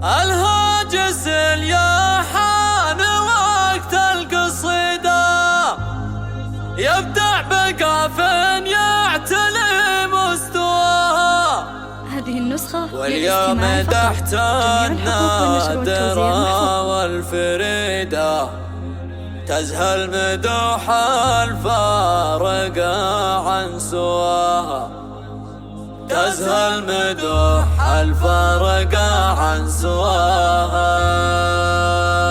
الهاجس الياحان وقت القصيدة يبدع بقاف يعتلي مستواها. هذه النسخة واليوم تحت النادرة والفريدة تزهى المدوح الفارقة عن سواها. تزهى المدوح الفارقة عن سواها.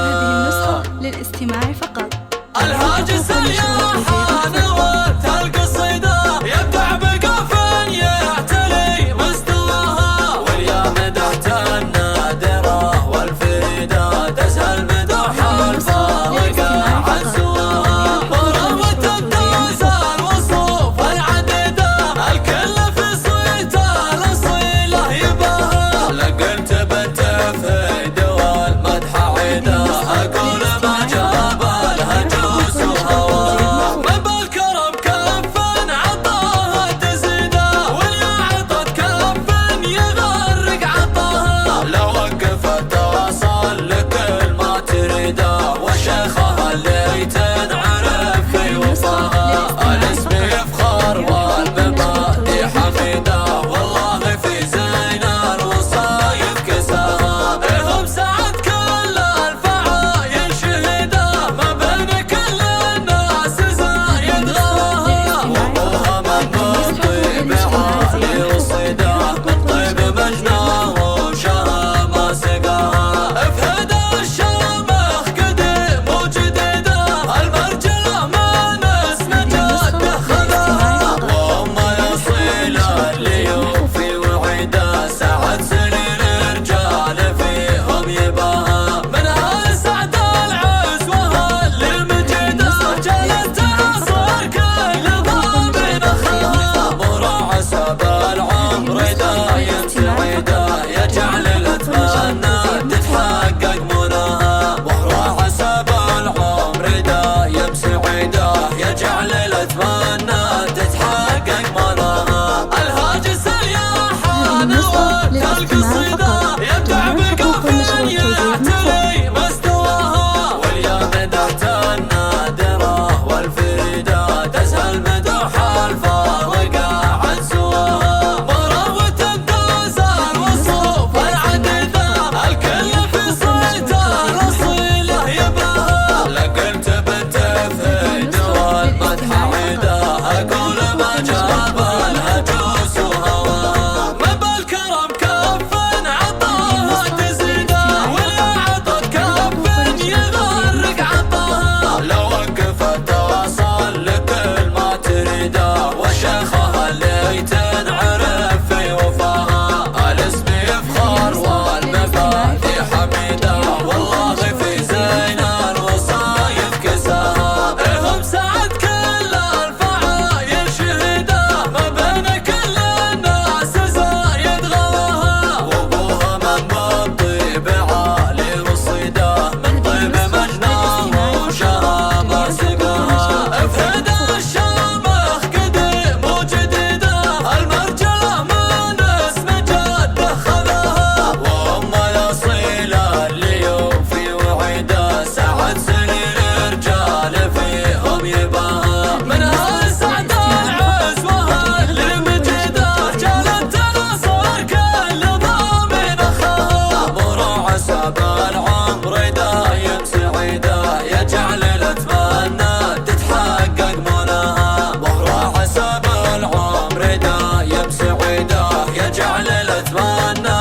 هذه النسخة للاستماع فقط. الهاجس الياحان وقت القصيدة يبدع بقاف يعتلي مستواها. واليوم تحت النادرة والفريدة تزهى المدوح الفارقة عن سواها. مروة التوزى الوصوف العديدة الكل في صيته الأصيلة يباها. لقيت بنت في دول مدح عيدة أقول ما جاب الهجوس وهواها. من بالكرم كف عطاها تزيده واللي عطت كف يغرق عطاها. لو وقفت توصل لكل ما تريده والشيخة اللي تنعرف في وفاها. الاسم يفخر والمبادئ حميده والله في زين الوصايف كساها. هم سعد كل الفعايل شهيده ما بين كل الناس زايد غلاها. وابوها من بالطيب عالي وصيده من طيب مجناه وشها ما سقاها. افهد الشامخ قديم وجديده المرجله من اسم جده خذاها. وام الاصيله اللي يوفي وعيده سعد سنين رجال فيهم يباها. منها سعد العز وهل المجيده جلت تنصر كل ضامن اخاها. مراعى سب العمر دايم سعيده يجعل الاتمنى تتحقق مناها. وراعى سب العمر دايم سعيده يجعل الاتمنى تتحقق مناها. الهاجس الياحان وقت القصيدة يبدع بقاف يعتلي مستواها. واليوم تحت النادرة والفريدة تزهى المدوح الفارقة عن سواها. مروة التوزى الوصوف العديدة الكل في صيته الأصيلة يباها. لقيت بنت في دول مدح عيدة أقول ما جاب الهجوس وهواها. من بالكرم كف عطاها تزيده واللي عطت كف يغرق عطاها. لو وقفت توصل لكل ما تريده والشيخة اللي تنعرف في وفاها. الاسم يفخر والمبادئ حميده والله في زين الوصايف كساها. هم سعد كل الفعايل شهيده ما بين كل الناس زايد غلاها. وابوها من بالطيب عالي وصيده من طيب مجناه وشها ما سقاها. افهد الشامخ قديم وجديده المرجله من اسم جده خذاها. وام الاصيله اللي يوفي وعيده سعد سنين رجال فيهم يباها. منها سعد العز وهل المجيده جلت تنصر كل ضامن اخاها. مراعى سب العمر دايم سعيده يجعل الاتمنى تتحقق مناها. وراعى سب العمر دايم سعيده يجعل الاتمنى